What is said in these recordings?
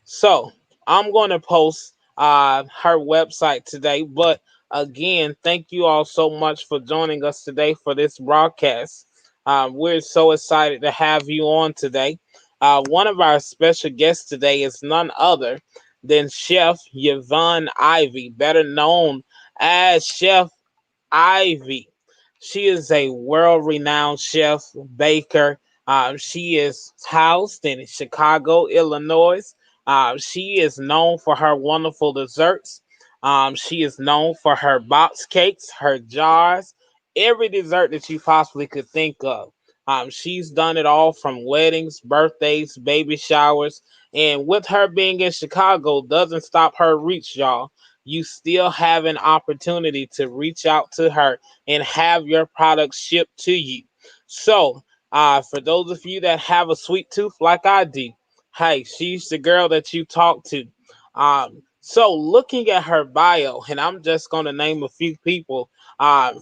So I'm going to post her website today. But again, thank you all so much for joining us today for this broadcast. We're so excited to have you on today. One of our special guests today is none other than Chef Yvonne Ivy, better known as Chef Ivy. She is a world renowned chef, baker. She is housed in Chicago, Illinois. She is known for her wonderful desserts. She is known for her box cakes, her jars, every dessert that you possibly could think of. She's done it all from weddings, birthdays, baby showers, and with her being in Chicago, doesn't stop her reach, y'all. You still have an opportunity to reach out to her and have your products shipped to you. So, for those of you that have a sweet tooth like I do, hey, she's the girl that you talk to. So, looking at her bio, and I'm just going to name a few people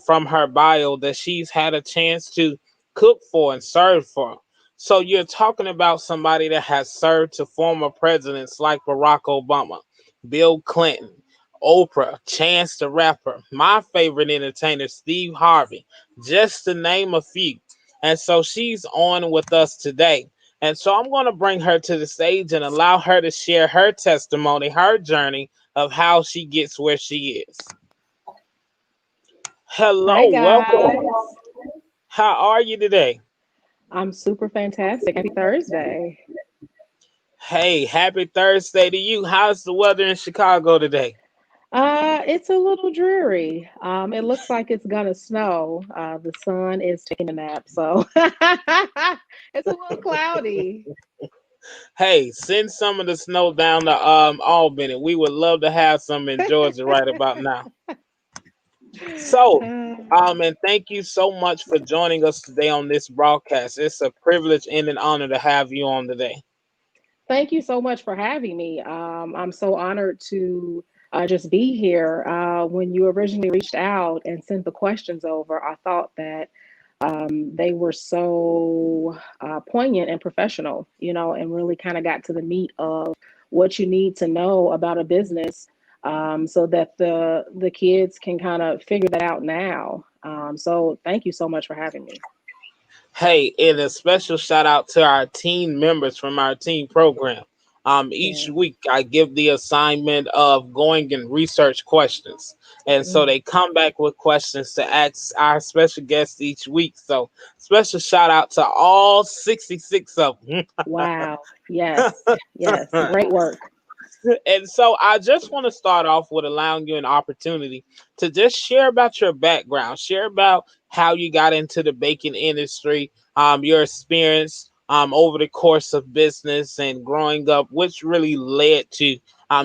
from her bio that she's had a chance to cook for and serve for. So, you're talking about somebody that has served to former presidents like Barack Obama, Bill Clinton. Oprah, Chance the Rapper, my favorite entertainer, Steve Harvey, just to name a few. And so she's on with us today. And so I'm going to bring her to the stage and allow her to share her testimony, her journey of how she gets where she is. Hi Hello, welcome. guys. How are you today? I'm super fantastic. Happy Thursday. Hey, happy Thursday to you. How's the weather in Chicago today? It's a little dreary. It looks like it's gonna snow. The sun is taking a nap, so it's a little cloudy. Hey, send some of the snow down to Albany. We would love to have some in Georgia right about now. So, and thank you so much for joining us today on this broadcast. It's a privilege and an honor to have you on today. Thank you so much for having me. I'm so honored to just be here. When you originally reached out and sent the questions over, I thought that they were so poignant and professional, and really kind of got to the meat of what you need to know about a business, so that the kids can kind of figure that out now. So thank you so much for having me. Hey, and a special shout out to our team members from our team program. Each Yeah. week I give the assignment of going and research questions. And so Mm. they come back with questions to ask our special guests each week. So special shout out to all 66 of them. Wow. Yes. Yes. Great work. And so I just want to start off with allowing you an opportunity to just share about your background, share about how you got into the baking industry, your experience over the course of business and growing up, which really led to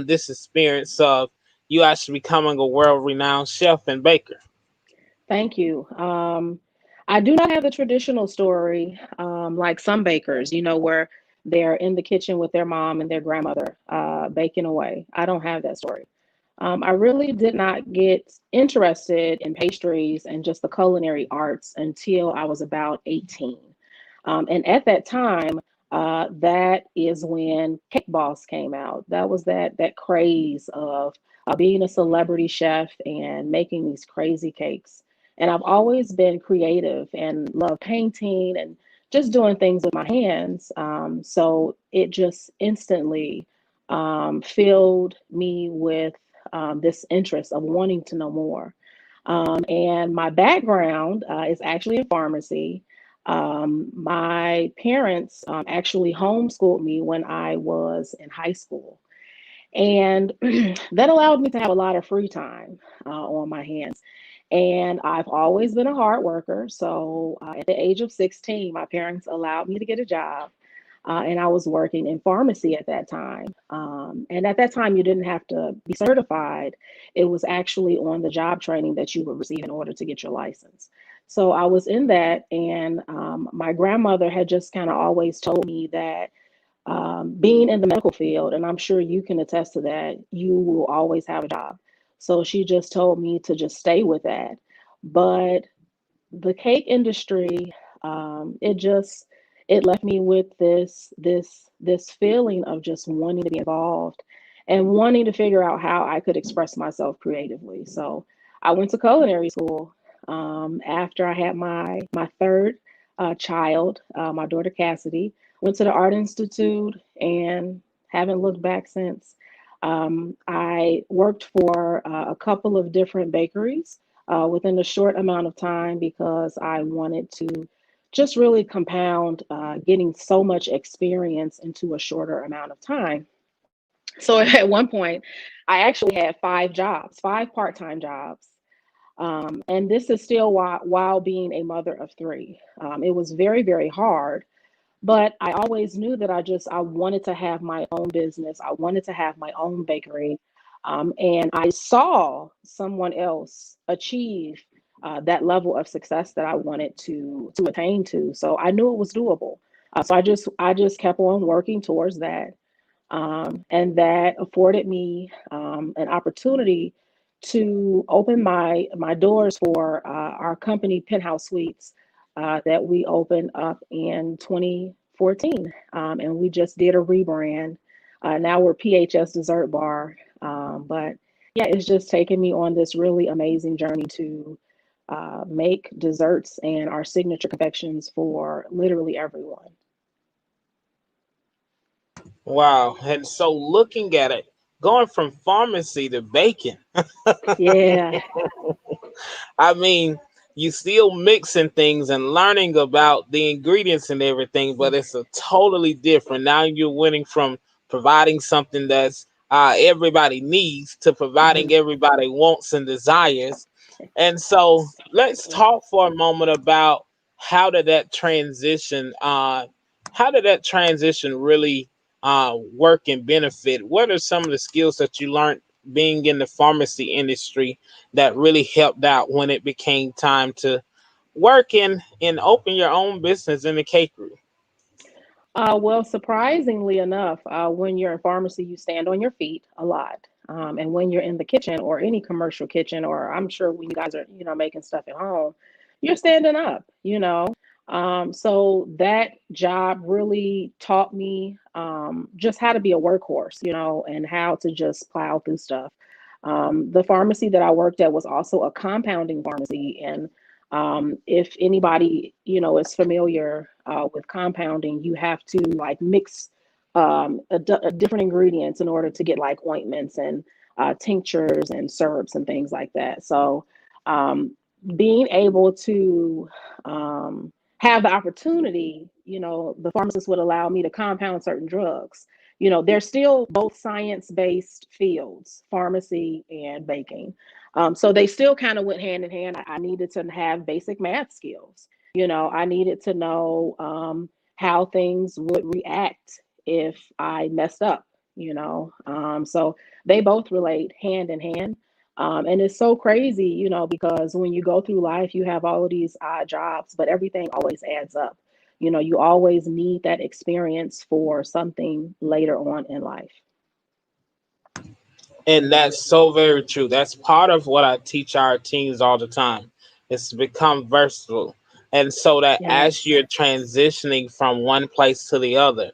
this experience of you actually becoming a world renowned chef and baker. Thank you. I do not have the traditional story, like some bakers, where they're in the kitchen with their mom and their grandmother, baking away. I don't have that story. I really did not get interested in pastries and just the culinary arts until I was about 18. And at that time, that is when Cake Boss came out. That was that craze of being a celebrity chef and making these crazy cakes. And I've always been creative and love painting and just doing things with my hands. So it just instantly filled me with this interest of wanting to know more. And my background is actually in pharmacy. My parents actually homeschooled me when I was in high school. And that allowed me to have a lot of free time on my hands. And I've always been a hard worker. So at the age of 16, my parents allowed me to get a job. And I was working in pharmacy at that time. And at that time, you didn't have to be certified. It was actually on the job training that you would receive in order to get your license. So I was in that, and my grandmother had just kind of always told me that being in the medical field, and I'm sure you can attest to that, you will always have a job. So she just told me to just stay with that. But the cake industry, it left me with this feeling of just wanting to be involved and wanting to figure out how I could express myself creatively. So I went to culinary school after I had my third child, my daughter Cassidy. Went to the Art Institute and haven't looked back since. I worked for a couple of different bakeries within a short amount of time because I wanted to just really compound getting so much experience into a shorter amount of time. So at one point, I actually had five jobs, five part time jobs. And this is still while being a mother of three. It was very, very hard, but I always knew that I wanted to have my own business. I wanted to have my own bakery. And I saw someone else achieve that level of success that I wanted to attain to. So I knew it was doable. So I just kept on working towards that. And that afforded me an opportunity to open my doors for our company Penthouse Suites that we opened up in 2014, and we just did a rebrand. Now we're PHS Dessert Bar, but Yeah, it's just taken me on this really amazing journey to make desserts and our signature confections for literally everyone. Wow. And so looking at it, going from pharmacy to baking, Yeah. I mean, you still mixing things and learning about the ingredients and everything, but it's a totally different. Now you're winning from providing something that's everybody needs to providing everybody wants and desires. And so let's Yeah. talk for a moment about how did that transition how did that transition really work and benefit? What are some of the skills that you learned being in the pharmacy industry that really helped out when it became time to work and open your own business in the cake room? Well, surprisingly enough, when you're in pharmacy, you stand on your feet a lot. And when you're in the kitchen or any commercial kitchen, or I'm sure when you guys are, making stuff at home, you're standing up. So that job really taught me just how to be a workhorse, and how to just plow through stuff. The pharmacy that I worked at was also a compounding pharmacy, and if anybody, is familiar with compounding, you have to like mix different ingredients in order to get like ointments and tinctures and syrups and things like that. So um, being able to have the opportunity, the pharmacist would allow me to compound certain drugs. They're still both science-based fields, pharmacy and baking. So they still kind of went hand in hand. I needed to have basic math skills. I needed to know how things would react if I messed up. So they both relate hand in hand. And it's so crazy, because when you go through life, you have all of these odd jobs, but everything always adds up. You always need that experience for something later on in life. And that's so very true. That's part of what I teach our teens all the time. Is to become versatile. And so that as Yes. you're transitioning from one place to the other,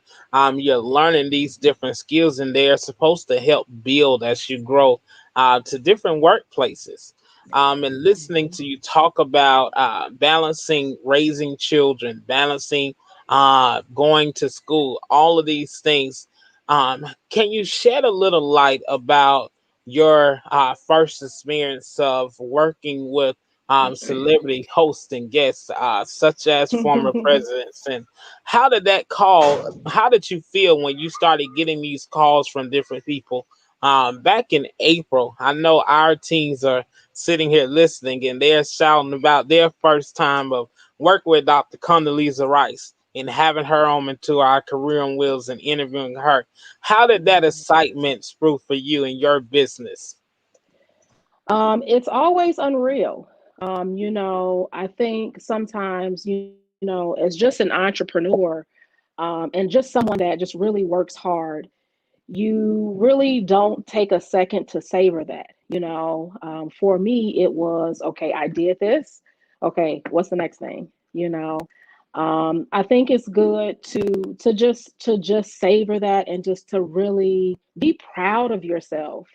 you're learning these different skills, and they are supposed to help build as you grow to different workplaces. And listening Mhm. to you talk about balancing raising children, balancing going to school, all of these things. Can you shed a little light about your first experience of working with celebrity hosts and guests, such as former presidents, and how did that call? How did you feel when you started getting these calls from different people? Back in April, I know our teens are sitting here listening and they're shouting about their first time of working with Dr. Condoleezza Rice and having her on into our career on wheels and interviewing her. How did that excitement sprue for you in your business? It's always unreal. I think sometimes, as just an entrepreneur, and just someone that just really works hard, you really don't take a second to savor that. For me, it was okay, I did this. Okay, what's the next thing? I think it's good to just savor that and just to really be proud of yourself.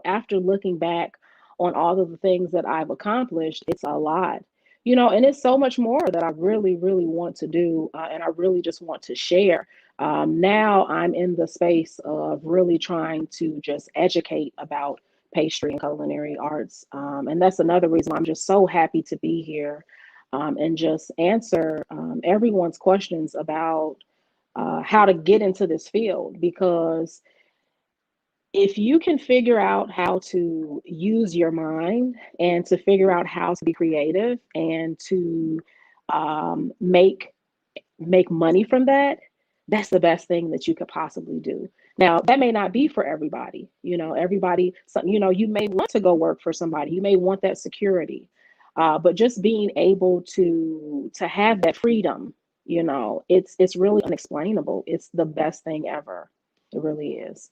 After looking back on all of the things that I've accomplished, it's a lot. And it's so much more that I really, really want to do, and I really just want to share. Now I'm in the space of really trying to just educate about pastry and culinary arts. And that's another reason I'm just so happy to be here, and just answer everyone's questions about how to get into this field. Because if you can figure out how to use your mind and to figure out how to be creative and to make money from that, that's the best thing that you could possibly do. Now, that may not be for everybody. Everybody, you may want to go work for somebody. You may want that security. But just being able to have that freedom, it's really unexplainable. It's the best thing ever. It really is.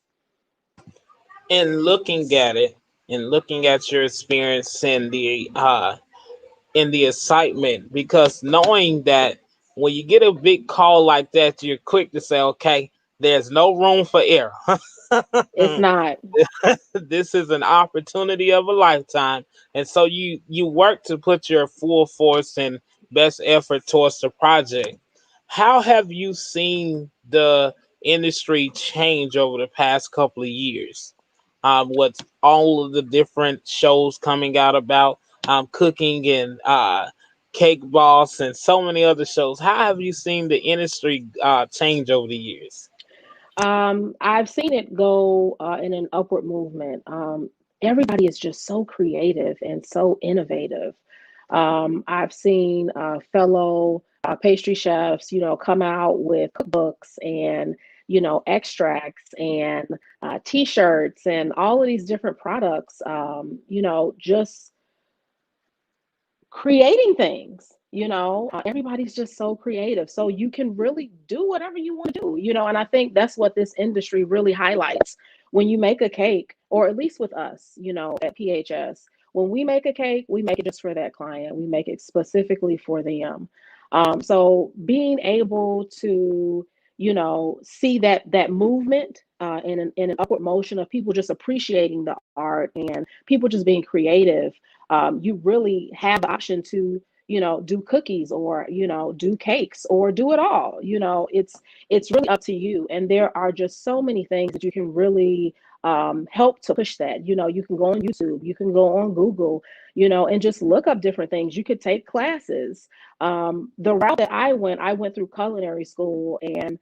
And looking at it and looking at your experience and the excitement, because knowing that when you get a big call like that, you're quick to say, okay, There's no room for error. It's not. This is an opportunity of a lifetime, and so you work to put your full force and best effort towards the project. How have you seen the industry change over the past couple of years? With all of the different shows coming out about cooking and Cake Boss and so many other shows, how have you seen the industry change over the years? I've seen it go in an upward movement. Everybody is just so creative and so innovative. I've seen fellow pastry chefs, come out with cookbooks and, extracts and t-shirts and all of these different products, just creating things. Everybody's just so creative, so you can really do whatever you want to do. And I think that's what this industry really highlights. When you make a cake, or at least with us, at PHS, when we make a cake, we make it just for that client, we make it specifically for them. So being able to see that movement in an upward motion of people just appreciating the art and people just being creative, you really have the option to do cookies, or do cakes, or do it all. It's really up to you, and there are just so many things that you can really help to push that. You can go on YouTube, you can go on Google, and just look up different things. You could take classes. The route that I went through culinary school, and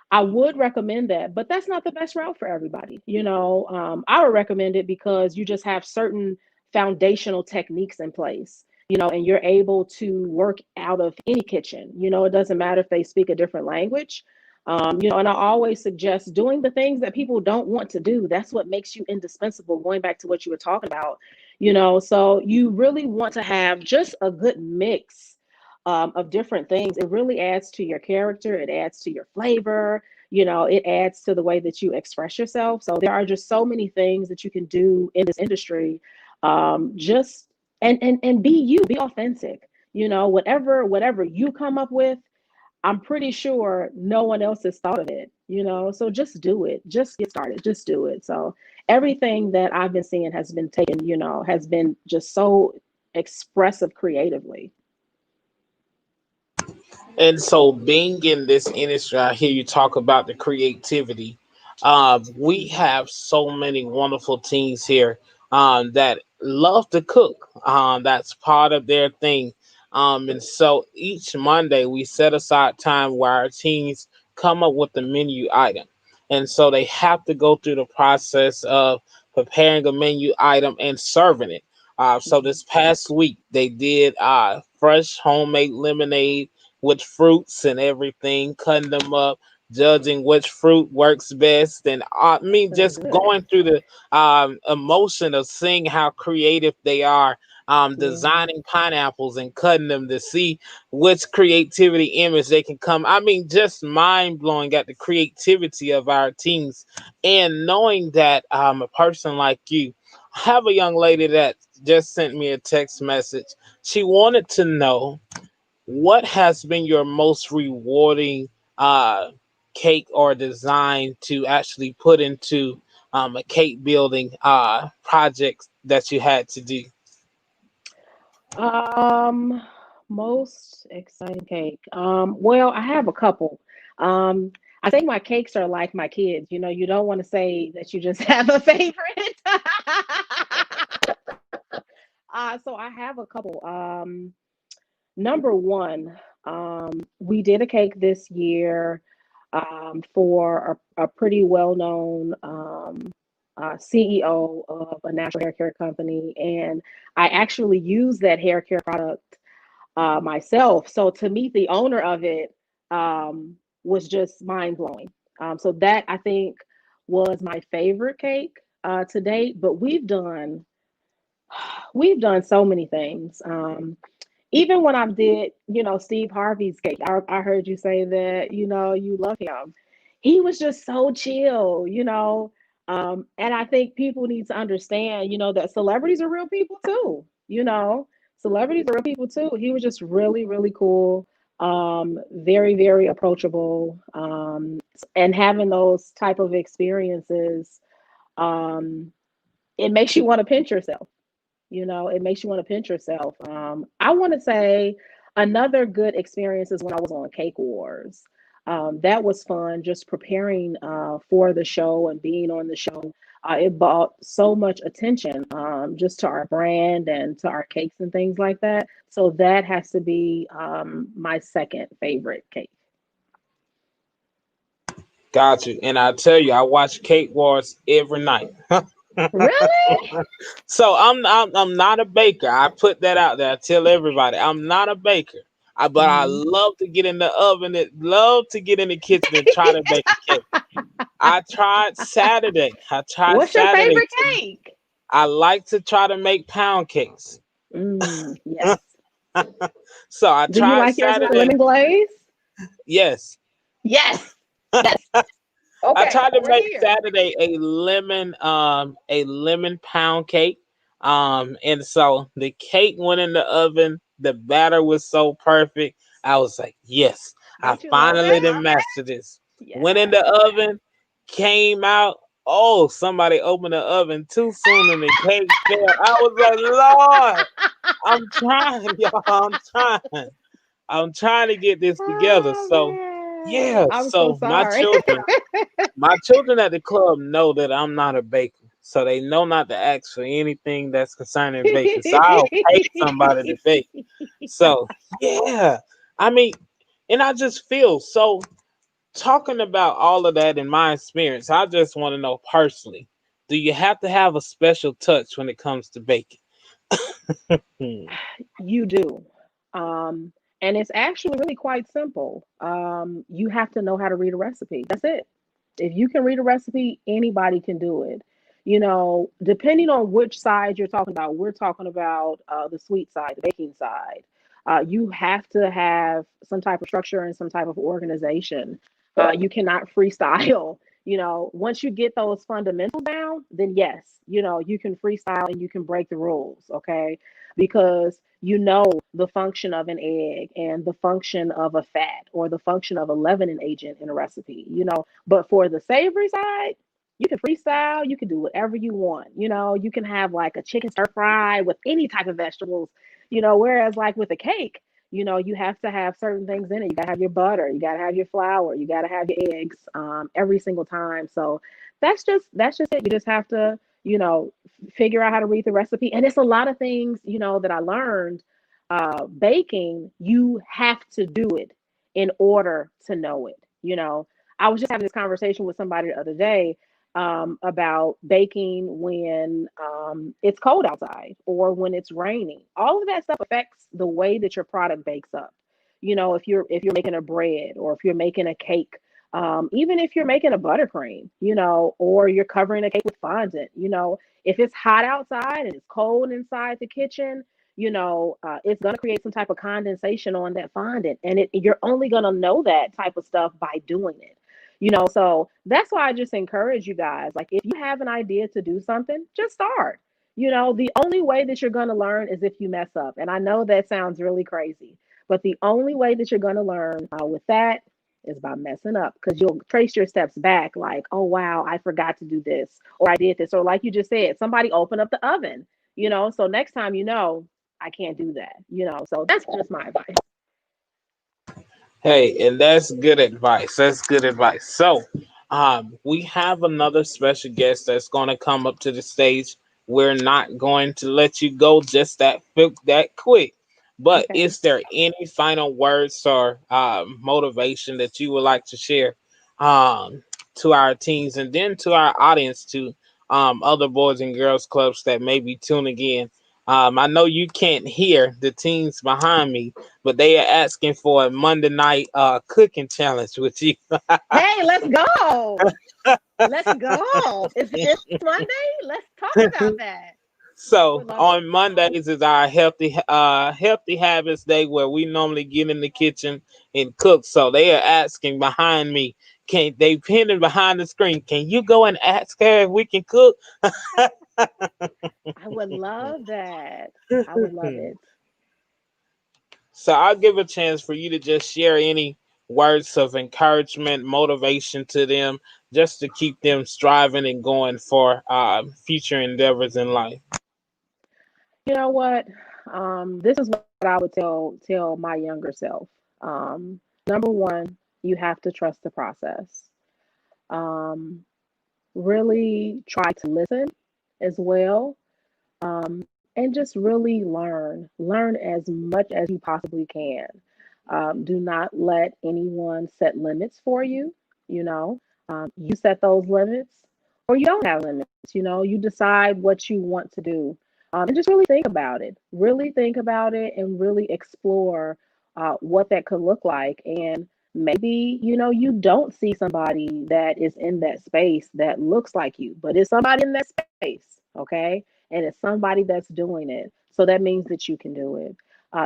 I would recommend that, but that's not the best route for everybody. I would recommend it because you just have certain foundational techniques in place, and you're able to work out of any kitchen. It doesn't matter if they speak a different language. And I always suggest doing the things that people don't want to do. That's what makes you indispensable, going back to what you were talking about. So you really want to have just a good mix of different things. It really adds to your character, it adds to your flavor, it adds to the way that you express yourself. So there are just so many things that you can do in this industry. Just and be you, be authentic. Whatever you come up with, I'm pretty sure no one else has thought of it. So just do it, just get started, just do it. So everything that I've been seeing has been taken, has been just so expressive creatively. And so, being in this industry, I hear you talk about the creativity. We have so many wonderful teams here that love to cook. That's part of their thing. And so, each Monday, we set aside time where our teams come up with the menu item. And so, they have to go through the process of preparing a menu item and serving it. So, Mhm. this past week, they did fresh homemade lemonade with fruits and everything, cutting them up, judging which fruit works best, and I mean So just good. going through the emotion of seeing how creative they are. Hmm. Designing pineapples and cutting them to see which creativity image they can come. I mean, just mind blowing at the creativity of our teams, and knowing that a person like you. I have a young lady that just sent me a text message. She wanted to know what has been your most rewarding uh, cake or design to actually put into a cake building project that you had to do? Um, Most exciting cake. Well, I have a couple. Um, I think my cakes are like my kids. You don't want to say that you just have a favorite. So I have a couple. Number one, we did a cake this year for a pretty well-known CEO of a national hair care company, and I actually use that hair care product myself. So to meet the owner of it was just mind blowing. So that, I think, was my favorite cake to date. But we've done so many things. Even when I did, Steve Harvey's cake, I heard you say that, you love him. He was just so chill. And I think people need to understand, that celebrities are real people too. Celebrities are real people too. He was just really, really cool. Very, very approachable. And having those type of experiences, um, it makes you want to pinch yourself. It makes you want to pinch yourself. I want to say another good experience is when I was on Cake Wars. That was fun, just preparing for the show and being on the show. It brought so much attention just to our brand and to our cakes and things like that. So that has to be my second favorite cake. Got you. And I tell you, I watch Cake Wars every night. Really? So I'm not a baker. I put that out there. I tell everybody I'm not a baker. But I Mhm. love to get in the oven. Love to get in the kitchen and try to bake a cake. I tried Saturday. I tried What's your Saturday. favorite cake? I like to try to make pound cakes. Yes. So I Do you tried like yours with the Saturday. lemon glaze? Yes. Yes. Yes. I Okay. tried to We're make here. Saturday a lemon pound cake. And so the cake went in the oven. The batter was so perfect. I was like, yes, I Don't you love finally that? done mastered this. Went in Yes. the oven, came out. Oh, somebody opened the oven too soon and the cake fell. I was like, Lord, I'm trying, y'all. I'm trying to get this together. Oh So man. yeah, I'm so so sorry. my children at the club know that I'm not a baker, so they know not to ask for anything that's concerning baking. So I'll pay somebody to bake. So yeah, I mean, and I just feel so. Talking about all of that in my experience, I just want to know personally, do you have to have a special touch when it comes to baking? Hmm. You do. Um, and it's actually really quite simple. You have to know how to read a recipe. That's it. If you can read a recipe, anybody can do it. Depending on which side you're talking about, we're talking about the sweet side, the baking side. You have to have some type of structure and some type of organization. You cannot freestyle. Once you get those fundamentals down, then yes, you can freestyle and you can break the rules, okay? Because you know the function of an egg and the function of a fat or the function of a leavening agent in a recipe. But for the savory side, you can freestyle, you can do whatever you want. You can have like a chicken stir fry with any type of vegetables, whereas like with a cake, you have to have certain things in it. You got to have your butter, you got to have your flour, you got to have your eggs every single time. So that's just it. You just have to, figure out how to read the recipe. And it's a lot of things, that I learned baking. You have to do it in order to know it. I was just having this conversation with somebody the other day about baking when it's cold outside or when it's raining. All of that stuff affects the way that your product bakes up. If you're making a bread or if you're making a cake, even if you're making a buttercream, or you're covering a cake with fondant, if it's hot outside and it's cold inside the kitchen, it's going to create some type of condensation on that fondant. And you're only going to know that type of stuff by doing it. So that's why I just encourage you guys. Like, if you have an idea to do something, just start. The only way that you're going to learn is if you mess up. And I know that sounds really crazy, but the only way that you're going to learn with that is by messing up, because you'll trace your steps back like, oh, wow, I forgot to do this, or I did this, or like you just said, somebody opened up the oven, so next time, I can't do that, so that's just my advice. Hey, and that's good advice. That's good advice. So, we have another special guest that's going to come up to the stage. We're not going to let you go just that quick. But Okay. is there any final words or motivation that you would like to share to our teens and then to our audience, to other boys and girls clubs that may be tuning in? I know you can't hear the teens behind me, but they are asking for a Monday night cooking challenge with you. Hey, let's go. Let's go. It's Monday. Let's talk about that. I So would love it. on Mondays is our healthy habits day where we normally get in the kitchen and cook. So they are asking behind me, can they pinning behind the screen? Can you go and ask her if we can cook? I would love that. I would love it. So I'll give a chance for you to just share any words of encouragement, motivation to them, just to keep them striving and going for future endeavors in life. You know what? This is what I would tell my younger self. Number one, you have to trust the process. Um, really try to listen as well, and just really learn as much as you possibly can. Do not let anyone set limits for you. You know, you set those limits, or you don't have limits. You know, you decide what you want to do, and just really think about it. Really think about it, and really explore what that could look like. And maybe you don't see somebody that is in that space that looks like you, but it's somebody in that space, okay? And it's somebody that's doing it. So that means that you can do it.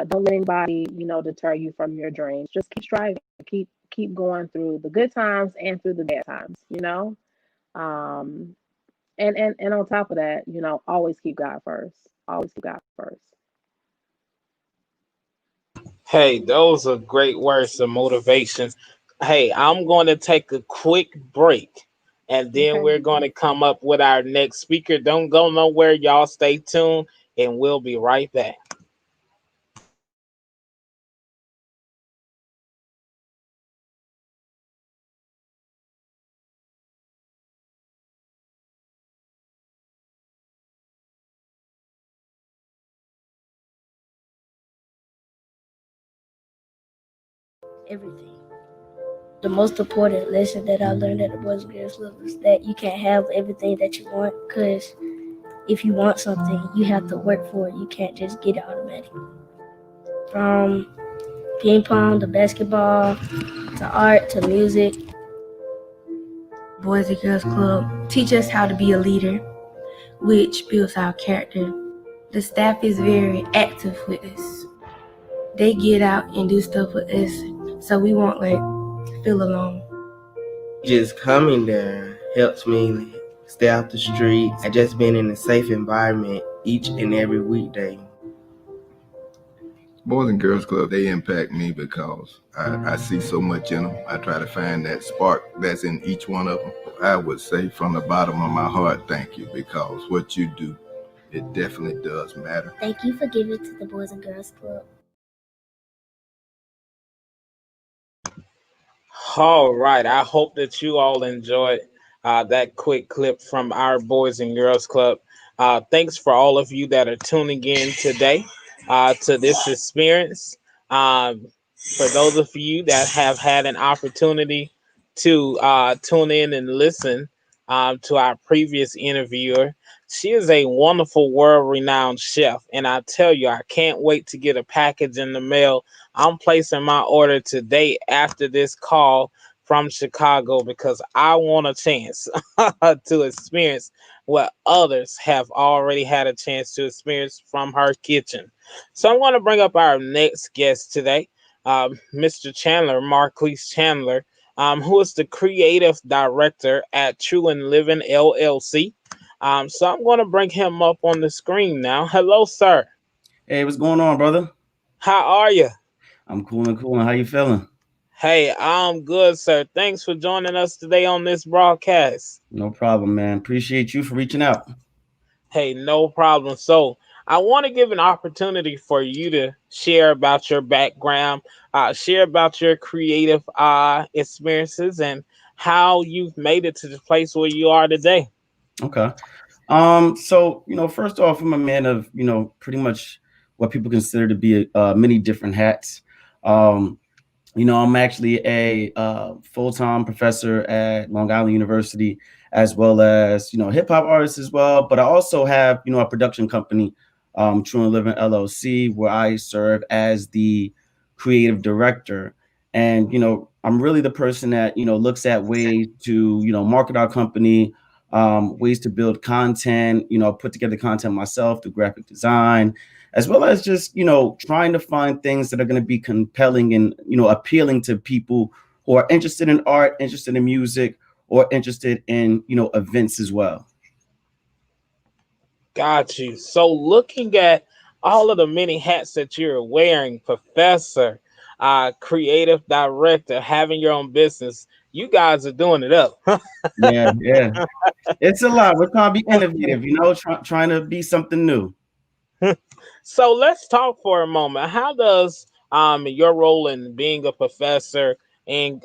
Don't let anybody, deter you from your dreams. Just keep striving. Keep going through the good times and through the bad times. Um, and on top of that, always keep God first. Always keep God first. Hey, those are great words of motivation. Hey, I'm going to take a quick break and then Okay. we're going to come up with our next speaker. Don't go nowhere. Y'all stay tuned and we'll be right back. Everything. The most important lesson that I learned at the Boys and Girls Club is that you can't have everything that you want, because if you want something, you have to work for it. You can't just get it automatically. From ping pong to basketball to art to music, Boys and Girls Club teach us how to be a leader, which builds our character. The staff is very active with us. They get out and do stuff with us, so we won't feel alone. Just coming there helps me stay off the street. I just been in a safe environment each and every weekday. Boys and Girls Club, they impact me because I see so much in them. I try to find that spark that's in each one of them. I would say from the bottom of my heart, thank you, because what you do, it definitely does matter. Thank you for giving to the Boys and Girls Club. All right. I hope that you all enjoyed that quick clip from our Boys and Girls Club. Thanks for all of you that are tuning in today to this experience. Um, for those of you that have had an opportunity to tune in and listen to our previous interviewer, she is a wonderful, world renowned chef. And I tell you, I can't wait to get a package in the mail. I'm placing my order today after this call from Chicago because I want a chance to experience what others have already had a chance to experience from her kitchen. So I'm going to bring up our next guest today, Mr. Chandler, Marquise Chandler, who is the creative director at True and Living LLC. So I'm going to bring him up on the screen now. Hello, sir. Hey, what's going on, brother? How are you? I'm cool and cool. How you feeling? Hey, I'm good, sir. Thanks for joining us today on this broadcast. No problem, man. Appreciate you for reaching out. Hey, no problem. So, I want to give an opportunity for you to share about your background, share about your creative experiences, and how you've made it to the place where you are today. Okay. So, first off, I'm a man of, pretty much what people consider to be many different hats. Um, I'm actually a full-time professor at Long Island University, as well as, hip hop artist as well. But I also have, a production company, True and Living LLC, where I serve as the creative director. And, I'm really the person that, looks at ways to, market our company, ways to build content, put together content myself through graphic design, as well as just, trying to find things that are going to be compelling and, appealing to people who are interested in art, interested in music, or interested in, events as well. Got you. So, looking at all of the many hats that you're wearing, professor, creative director, having your own business. You guys are doing it up. Yeah, yeah. It's a lot. We're trying to be innovative, trying to be something new. So let's talk for a moment. How does your role in being a professor and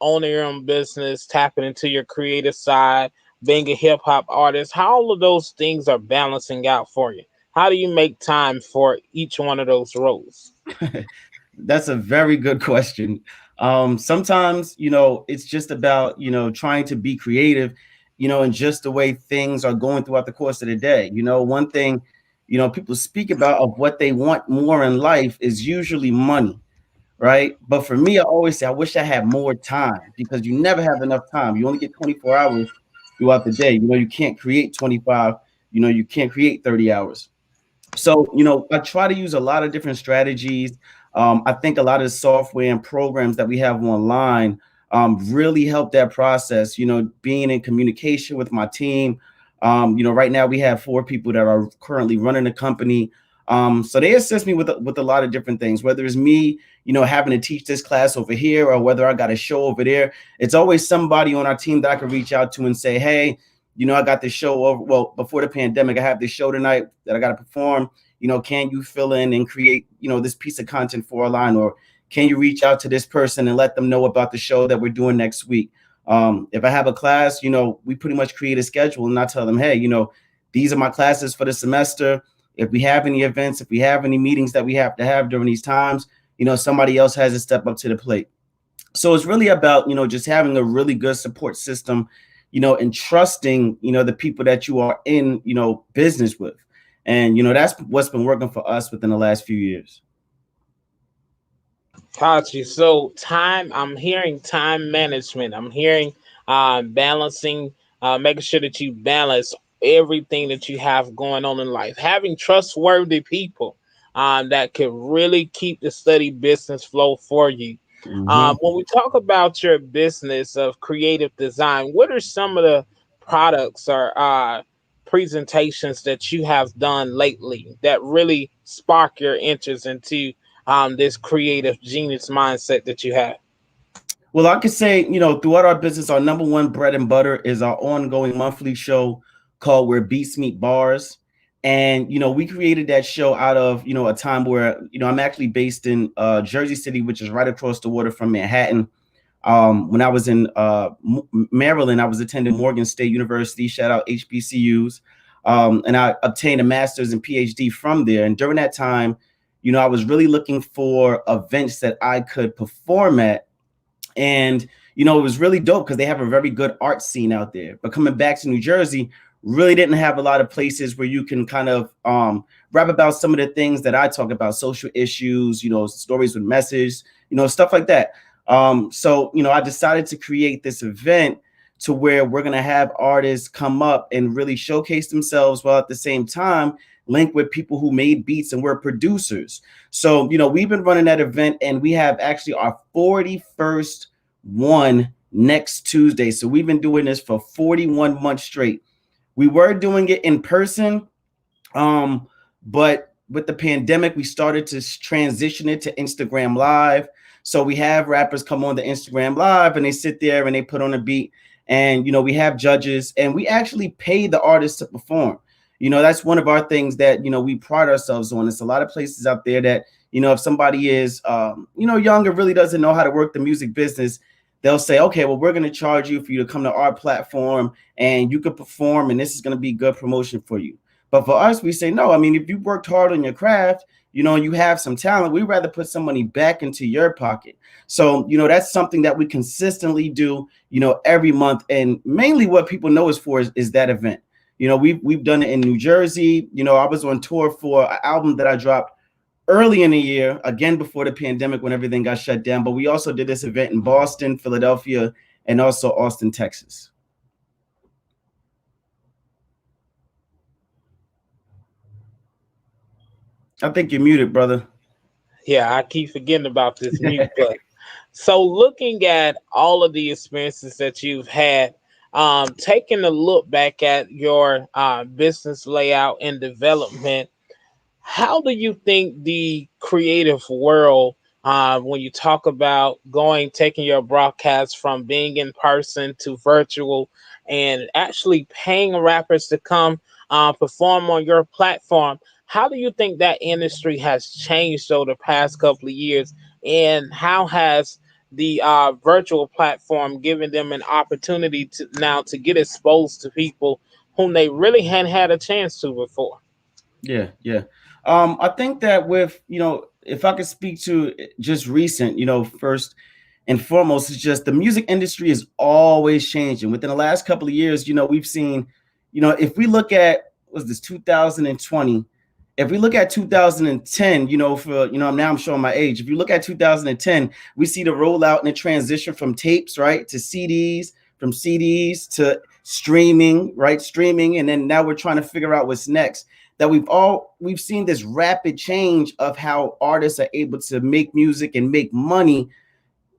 owning your own business, tapping into your creative side, being a hip hop artist, how all of those things are balancing out for you? How do you make time for each one of those roles? That's a very good question. Sometimes, it's just about, trying to be creative, in just the way things are going throughout the course of the day. One thing, people speak about of what they want more in life is usually money, right? But for me, I always say, I wish I had more time because you never have enough time. You only get 24 hours throughout the day. You can't create 25, you can't create 30 hours. So, I try to use a lot of different strategies. I think a lot of the software and programs that we have online really help that process, being in communication with my team. Right now we have 4 people that are currently running the company. So they assist me with a lot of different things, whether it's me, having to teach this class over here or whether I got a show over there. It's always somebody on our team that I can reach out to and say, hey, I got this show over. Well, before the pandemic, I have this show tonight that I got to perform. Can you fill in and create, this piece of content for our line, or can you reach out to this person and let them know about the show that we're doing next week? If I have a class, we pretty much create a schedule and I tell them, hey, these are my classes for the semester. If we have any events, if we have any meetings that we have to have during these times, somebody else has to step up to the plate. So it's really about, just having a really good support system, and trusting, the people that you are in, business with. And, that's what's been working for us within the last few years. Got you. So I'm hearing time management. I'm hearing balancing, making sure that you balance everything that you have going on in life. Having trustworthy people that can really keep the study business flow for you. Mm-hmm. When we talk about your business of creative design, what are some of the products or presentations that you have done lately that really spark your interest into this creative genius mindset that you have? Well, I could say, throughout our business, our number one bread and butter is our ongoing monthly show called Where Beats Meet Bars. And, we created that show out of, a time where, I'm actually based in Jersey City, which is right across the water from Manhattan. When I was in Maryland, I was attending Morgan State University, shout out HBCUs. And I obtained a master's and PhD from there. And during that time, I was really looking for events that I could perform at. And, it was really dope because they have a very good art scene out there. But coming back to New Jersey, really didn't have a lot of places where you can kind of rap about some of the things that I talk about, social issues, stories with message, stuff like that. So, I decided to create this event to where we're going to have artists come up and really showcase themselves while at the same time link with people who made beats and were producers. So, we've been running that event and we have actually our 41st one next Tuesday. So we've been doing this for 41 months straight. We were doing it in person, but with the pandemic, we started to transition it to Instagram Live. So we have rappers come on the Instagram Live and they sit there and they put on a beat. And, we have judges and we actually pay the artists to perform. That's one of our things that, we pride ourselves on. There's a lot of places out there that, if somebody is, young and really doesn't know how to work the music business, they'll say, okay, well, we're going to charge you for you to come to our platform and you could perform and this is going to be good promotion for you. But for us, we say, no, I mean, if you worked hard on your craft, you have some talent, we'd rather put some money back into your pocket. So, that's something that we consistently do, every month. And mainly what people know us for is that event. We've done it in New Jersey. I was on tour for an album that I dropped early in the year, again, before the pandemic when everything got shut down. But we also did this event in Boston, Philadelphia, and also Austin, Texas. I think you're muted, brother. Yeah, I keep forgetting about this mute button. So looking at all of the experiences that you've had, taking a look back at your business layout and development, How do you think the creative world, when you talk about taking your broadcast from being in person to virtual and actually paying rappers to come perform on your platform, how do you think that industry has changed over the past couple of years? And how has the virtual platform given them an opportunity to now to get exposed to people whom they really hadn't had a chance to before? Yeah, yeah. I think that with, if I could speak to just recent, first and foremost, it's just the music industry is always changing. Within the last couple of years, we've seen, if we look at, was this 2020? If we look at 2010, now I'm showing my age. If you look at 2010, we see the rollout and the transition from tapes, right, to CDs, from CDs to streaming, right, streaming, and then now we're trying to figure out what's next. That we've seen this rapid change of how artists are able to make music and make money.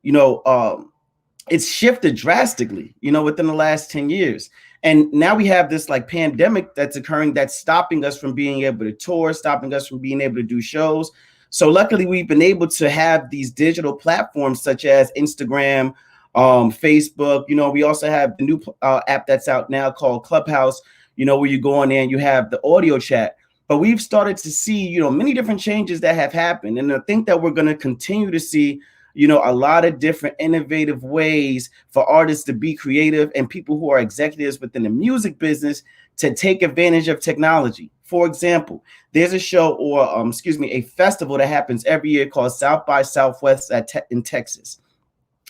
It's shifted drastically, within the last 10 years. And now we have this like pandemic that's occurring that's stopping us from being able to tour, stopping us from being able to do shows. So luckily, we've been able to have these digital platforms such as Instagram, Facebook. We also have the new app that's out now called Clubhouse, where you go on there and you have the audio chat. But we've started to see, many different changes that have happened. And I think that we're going to continue to see, a lot of different innovative ways for artists to be creative and people who are executives within the music business to take advantage of technology. For example, there's a show or, a festival that happens every year called South by Southwest in Texas.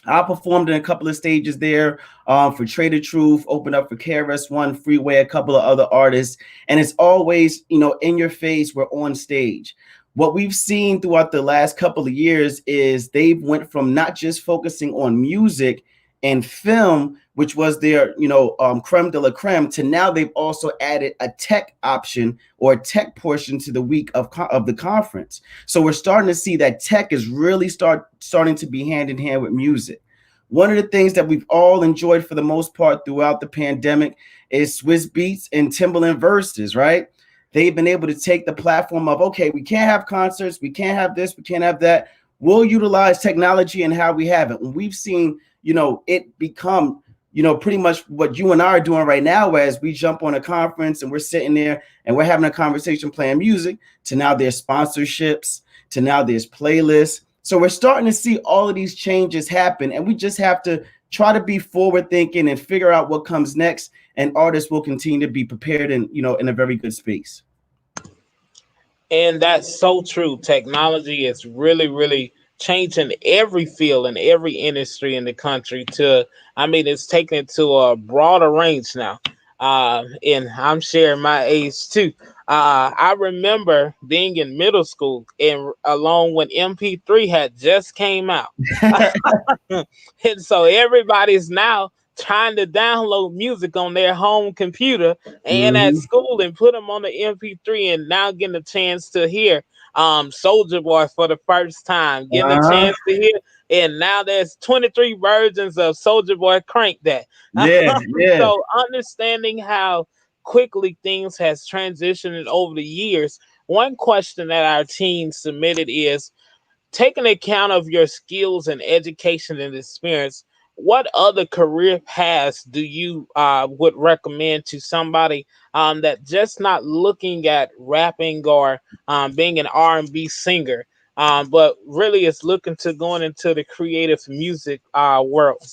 I performed in a couple of stages there for Trader Truth, opened up for KRS-One, Freeway, a couple of other artists. And it's always, in your face, we're on stage. What we've seen throughout the last couple of years is they've went from not just focusing on music and film, which was their, creme de la creme, to now they've also added a tech option or a tech portion to the week of the conference. So we're starting to see that tech is really starting to be hand in hand with music. One of the things that we've all enjoyed for the most part throughout the pandemic is Swiss Beats and Timbaland Verses, right? They've been able to take the platform of, okay, we can't have concerts, we can't have this, we can't have that. We'll utilize technology and how we have it. And we've seen, it become, pretty much what you and I are doing right now, whereas we jump on a conference and we're sitting there and we're having a conversation playing music, to now there's sponsorships, to now there's playlists. So we're starting to see all of these changes happen, and we just have to try to be forward thinking and figure out what comes next. And artists will continue to be prepared and, in a very good space. And that's so true. Technology is really, really changing every field and every industry in the country it's taken it to a broader range now. And I'm sharing my age too. I remember being in middle school and along when MP3 had just came out. And so everybody's now trying to download music on their home computer and at school and put them on the MP3, and now getting a chance to hear Soulja Boy for the first time, getting a chance to hear, and now there's 23 versions of Soulja Boy Crank That. Yeah. So understanding how quickly things has transitioned over the years, one question that our team submitted is, taking account of your skills and education and experience, what other career paths do you would recommend to somebody that just not looking at rapping or being an R&B singer, but really is looking to going into the creative music world?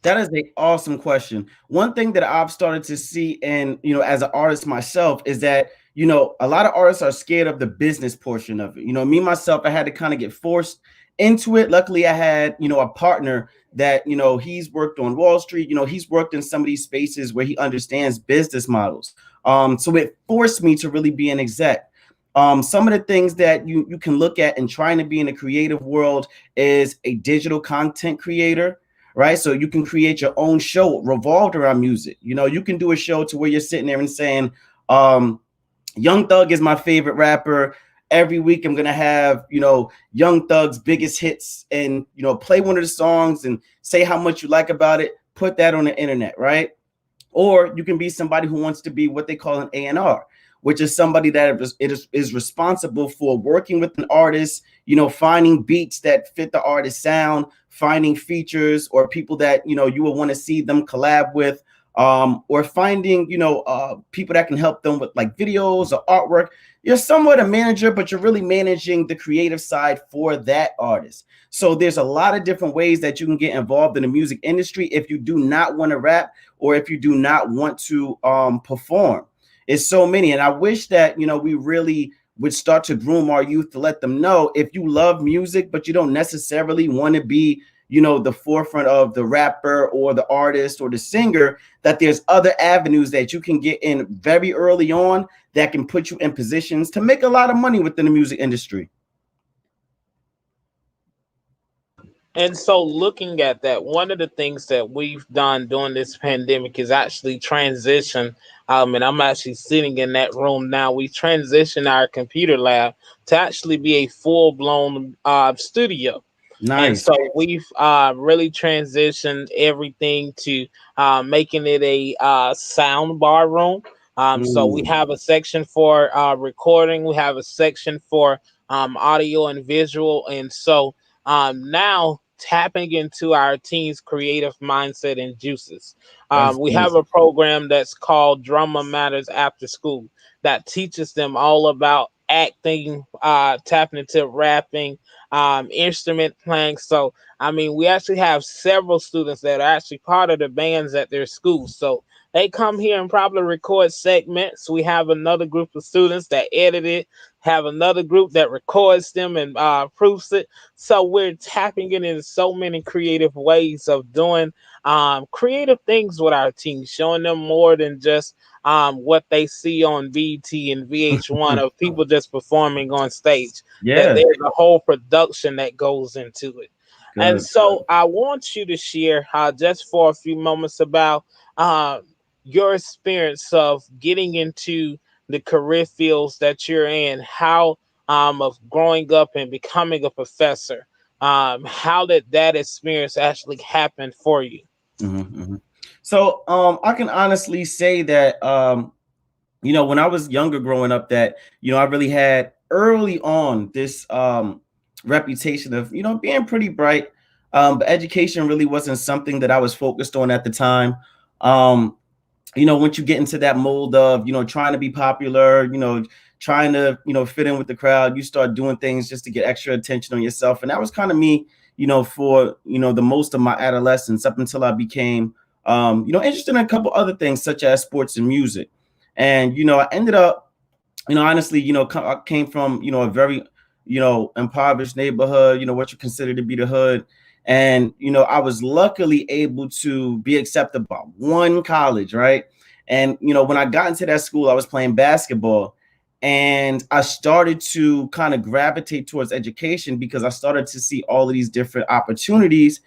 That is an awesome question. One thing that I've started to see, and as an artist myself, is that a lot of artists are scared of the business portion of it. Me myself, I had to kind of get forced into it. Luckily, I had a partner that he's worked on Wall Street. He's worked in some of these spaces where he understands business models. So it forced me to really be an exec. Some of the things that you can look at in trying to be in the creative world is a digital content creator. Right. So you can create your own show revolved around music. You can do a show to where you're sitting there and saying, Young Thug is my favorite rapper. Every week I'm going to have, Young Thug's biggest hits and, play one of the songs and say how much you like about it. Put that on the internet. Right. Or you can be somebody who wants to be what they call an A&R, which is somebody that is responsible for working with an artist, you know, finding beats that fit the artist's sound, finding features or people that, you know, you will want to see them collab with, or finding, you know, people that can help them with like videos or artwork. You're somewhat a manager, but you're really managing the creative side for that artist. So there's a lot of different ways that you can get involved in the music industry if you do not want to rap or if you do not want to perform. It's so many. And I wish that, you know, we really would start to groom our youth to let them know, if you love music, but you don't necessarily want to be, you know, the forefront of the rapper or the artist or the singer, that there's other avenues that you can get in very early on that can put you in positions to make a lot of money within the music industry. And so, looking at that, one of the things that we've done during this pandemic is actually transition. And I'm actually sitting in that room now. We transitioned our computer lab to actually be a full blown studio. And Nice. so we've really transitioned everything to making it a sound bar room. So we Mm, have a section for recording, we have a section for audio and visual. And so now tapping into our teens' creative mindset and juices. that's We good. have a program that's called Drama Matters After School that teaches them all about acting, tapping into rapping, instrument playing. So, I mean, we actually have several students that are actually part of the bands at their school. So they come here and probably record segments. We have another group of students that edit it, have another group that records them and proofs it. So we're tapping it in so many creative ways of doing creative things with our team, showing them more than just what they see on BT and VH1 of people just performing on stage. That Yeah, there's a whole production that goes into it. And good. so I want you to share just for a few moments about uh, your experience of getting into the career fields that you're in, how of growing up and becoming a professor, how did that experience actually happen for you? Mhm. So I can honestly say that you know, when I was younger growing up, that, you know, I really had early on this reputation of, you know, being pretty bright. But education really wasn't something that I was focused on at the time. Um, you know, once you get into that mold of, you know, trying to be popular, you know, trying to, you know, fit in with the crowd, you start doing things just to get extra attention on yourself. And that was kind of me, you know, for, you know, the most of my adolescence up until I became, you know, interested in a couple other things such as sports and music. And, you know, I ended up, you know, honestly, you know, I came from, you know, a very, you know, impoverished neighborhood, you know, what you consider to be the hood. And, you know, I was luckily able to be accepted by one college, right? And, you know, when I got into that school, I was playing basketball and I started to kind of gravitate towards education because I started to see all of these different opportunities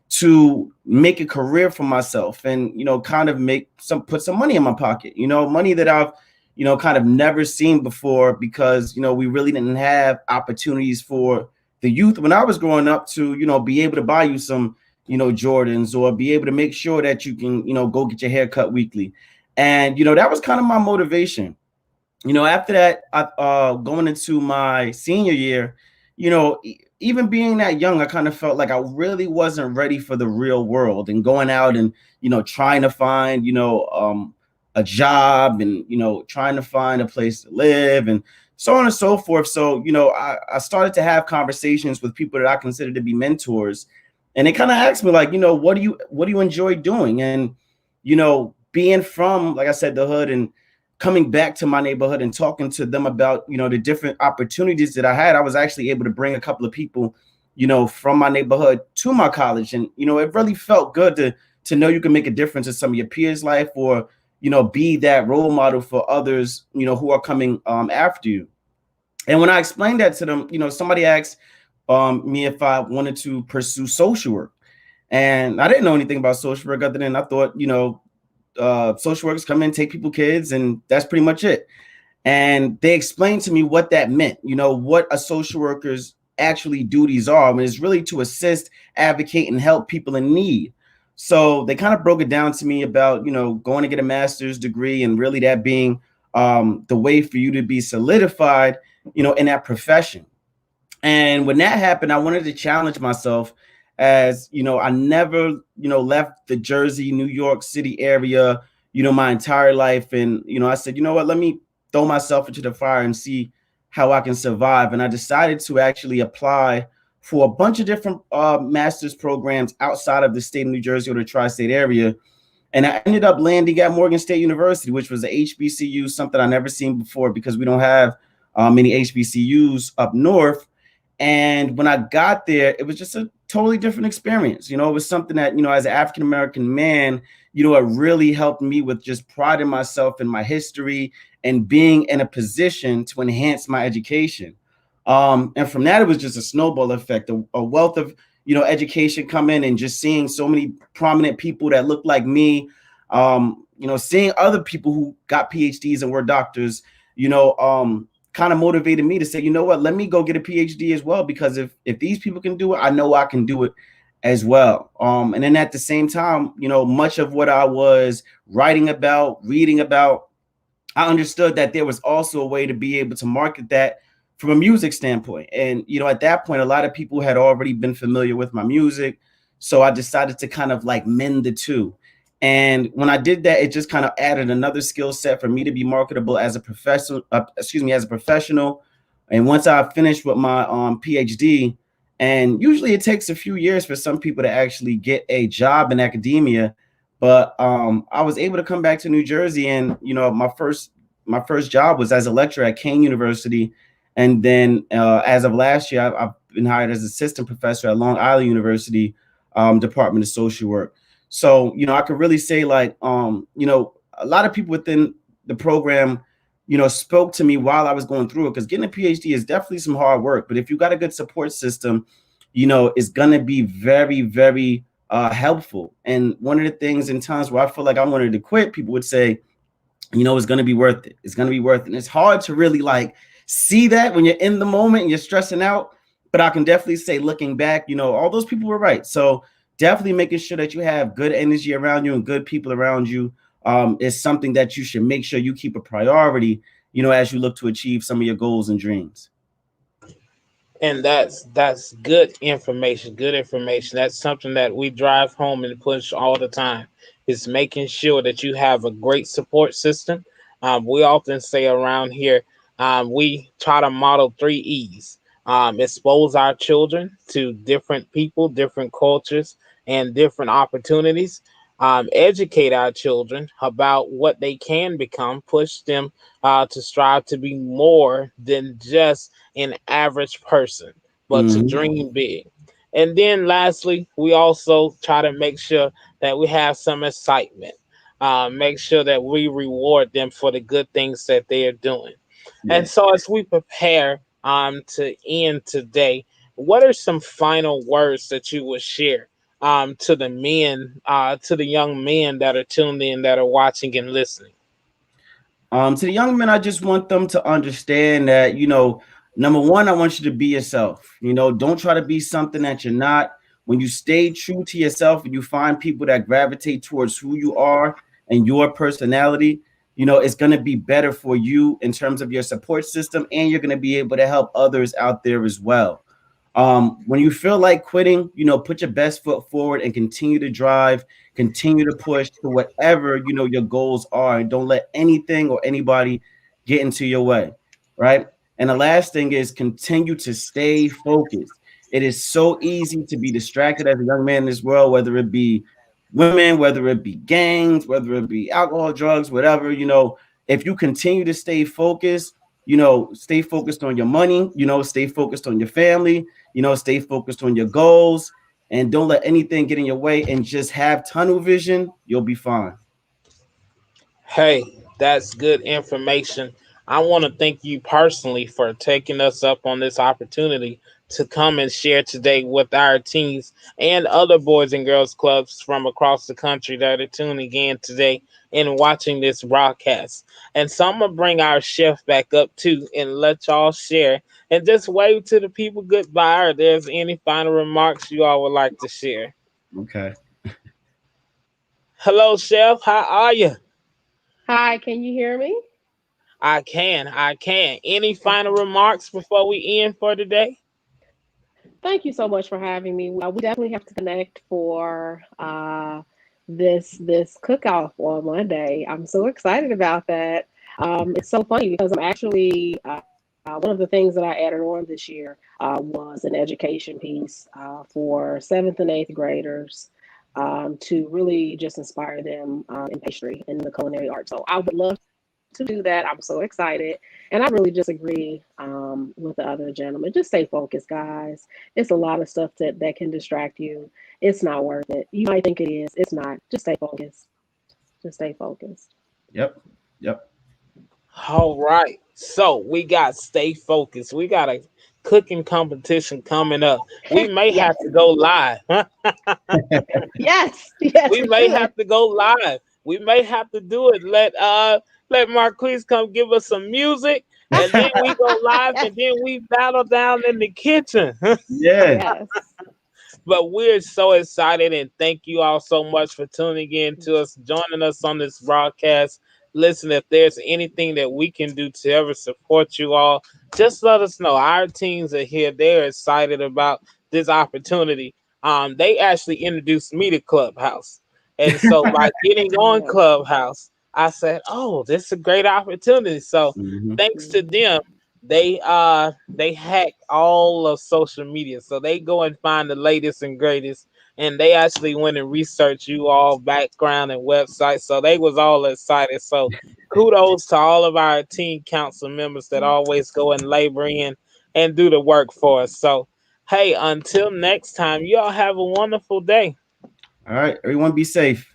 to make a career for myself and, you know, kind of put some money in my pocket, you know, money that I've, you know, kind of never seen before because, you know, we really didn't have opportunities for the youth when I was growing up to, you know, be able to buy you some, you know, Jordans or be able to make sure that you can, you know, go get your hair cut weekly. And, you know, that was kind of my motivation. You know, after that, going into my senior year, you know, even being that young, I kind of felt like I really wasn't ready for the real world and going out and, you know, trying to find, you know, a job and, you know, trying to find a place to live and so on and so forth. So, you know, I started to have conversations with people that I consider to be mentors. And they kind of asked me like, you know, what do you enjoy doing? And, you know, being from, like I said, the hood and coming back to my neighborhood and talking to them about, you know, the different opportunities that I had, I was actually able to bring a couple of people, you know, from my neighborhood to my college. And, you know, it really felt good to know you can make a difference in some of your peers' life or, you know, be that role model for others, you know, who are coming after you. And when I explained that to them, you know, somebody asked me if I wanted to pursue social work. And I didn't know anything about social work other than I thought, you know, social workers come in, take people kids, and that's pretty much it. And they explained to me what that meant, you know, what a social worker's actually duties are. I mean, it's really to assist, advocate, and help people in need. So they kind of broke it down to me about, you know, going to get a master's degree and really that being the way for you to be solidified, in that profession. And when that happened, I wanted to challenge myself as, I never, left the Jersey, New York City area, my entire life. And, I said, you know what, let me throw myself into the fire and see how I can survive. And I decided to actually apply for a bunch of different master's programs outside of the state of New Jersey or the tri-state area. And I ended up landing at Morgan State University, which was a HBCU, something I never seen before because we don't have many HBCUs up north. And when I got there, it was just a totally different experience. It was something that, as an African-American man, it really helped me with just priding myself in my history and being in a position to enhance my education. And from that, it was just a snowball effect, a wealth of, education come in, and just seeing so many prominent people that look like me, seeing other people who got PhDs and were doctors, kind of motivated me to say, you know what, let me go get a PhD as well, because if these people can do it, I know I can do it as well. And then at the same time, much of what I was writing about, reading about, I understood that there was also a way to be able to market that from a music standpoint. And, at that point, a lot of people had already been familiar with my music. So I decided to kind of like mend the two. And when I did that, it just kind of added another skill set for me to be marketable as a professional, as a professional. And once I finished with my PhD, and usually it takes a few years for some people to actually get a job in academia. But I was able to come back to New Jersey, and, my first job was as a lecturer at Kane University. And then as of last year, I've been hired as assistant professor at Long Island University, Department of Social Work. So, I could really say like, a lot of people within the program, spoke to me while I was going through it, because getting a PhD is definitely some hard work. But if you got a good support system, it's going to be very, very helpful. And one of the things in times where I feel like I wanted to quit, people would say, it's going to be worth it. It's going to be worth it. And it's hard to really like see that when you're in the moment and you're stressing out. But I can definitely say, looking back, all those people were right. So definitely making sure that you have good energy around you and good people around you is something that you should make sure you keep a priority, as you look to achieve some of your goals and dreams. And that's good information. Good information. That's something that we drive home and push all the time. Is making sure that you have a great support system. We often say around here, we try to model 3 E's. Expose our children to different people, different cultures, and different opportunities. Educate our children about what they can become, push them to strive to be more than just an average person, but to dream big. And then lastly, we also try to make sure that we have some excitement. Make sure that we reward them for the good things that they are doing. Yeah. And so as we prepare to end today, what are some final words that you would share to the men, to the young men that are tuned in, that are watching and listening? To the young men, I just want them to understand that, number one, I want you to be yourself. Don't try to be something that you're not. When you stay true to yourself and you find people that gravitate towards who you are and your personality, it's going to be better for you in terms of your support system, and you're going to be able to help others out there as well. When you feel like quitting, put your best foot forward and continue to drive, continue to push to whatever, your goals are, and don't let anything or anybody get into your way. Right. And the last thing is continue to stay focused. It is so easy to be distracted as a young man in this world, whether it be women, whether it be gangs, whether it be alcohol, drugs, whatever. If you continue to stay focused, stay focused on your money, stay focused on your family, stay focused on your goals, and don't let anything get in your way, and just have tunnel vision. You'll be fine. Hey, that's good information. I want to thank you personally for taking us up on this opportunity to come and share today with our teens and other boys and girls clubs from across the country that are tuning in today and watching this broadcast. And so I'm going to bring our chef back up too and let y'all share and just wave to the people goodbye, or there's any final remarks you all would like to share. Okay. Hello, chef. How are you? Hi, can you hear me? I can. Any final remarks before we end for today? Thank you so much for having me. We definitely have to connect for this cookout on Monday. I'm so excited about that. It's so funny because I'm actually one of the things that I added on this year was an education piece for seventh and eighth graders to really just inspire them in pastry and the culinary arts. So I would love to do that. I'm so excited. And I really just agree with the other gentleman. Just stay focused, guys. It's a lot of stuff that can distract you. It's not worth it. You might think it is. It's not. Just stay focused. Just stay focused. Yep. Yep. All right. So we got stay focused. We got a cooking competition coming up. We may Yes. have to go live. Yes. Yes. We We may should. have to go live. We may have to do it. Let Marquise come give us some music, and then we go live, and then we battle down in the kitchen. Yeah. Yes. But we're so excited, and thank you all so much for tuning in to us, joining us on this broadcast. Listen, if there's anything that we can do to ever support you all, just let us know. Our teams are here. They're excited about this opportunity. They actually introduced me to Clubhouse. And so by getting on Yes. Clubhouse, I said, oh, this is a great opportunity. So Mhm. thanks to them, they hack all of social media, so they go and find the latest and greatest, and they actually went and researched you all background and website, so they was all excited. So kudos to all of our team council members that always go and labor in and do the work for us. So hey, until next time, y'all have a wonderful day. All right. Everyone be safe.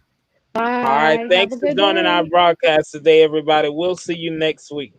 All right, Bye. Have thanks a for good joining our day. broadcast today, everybody. We'll see you next week.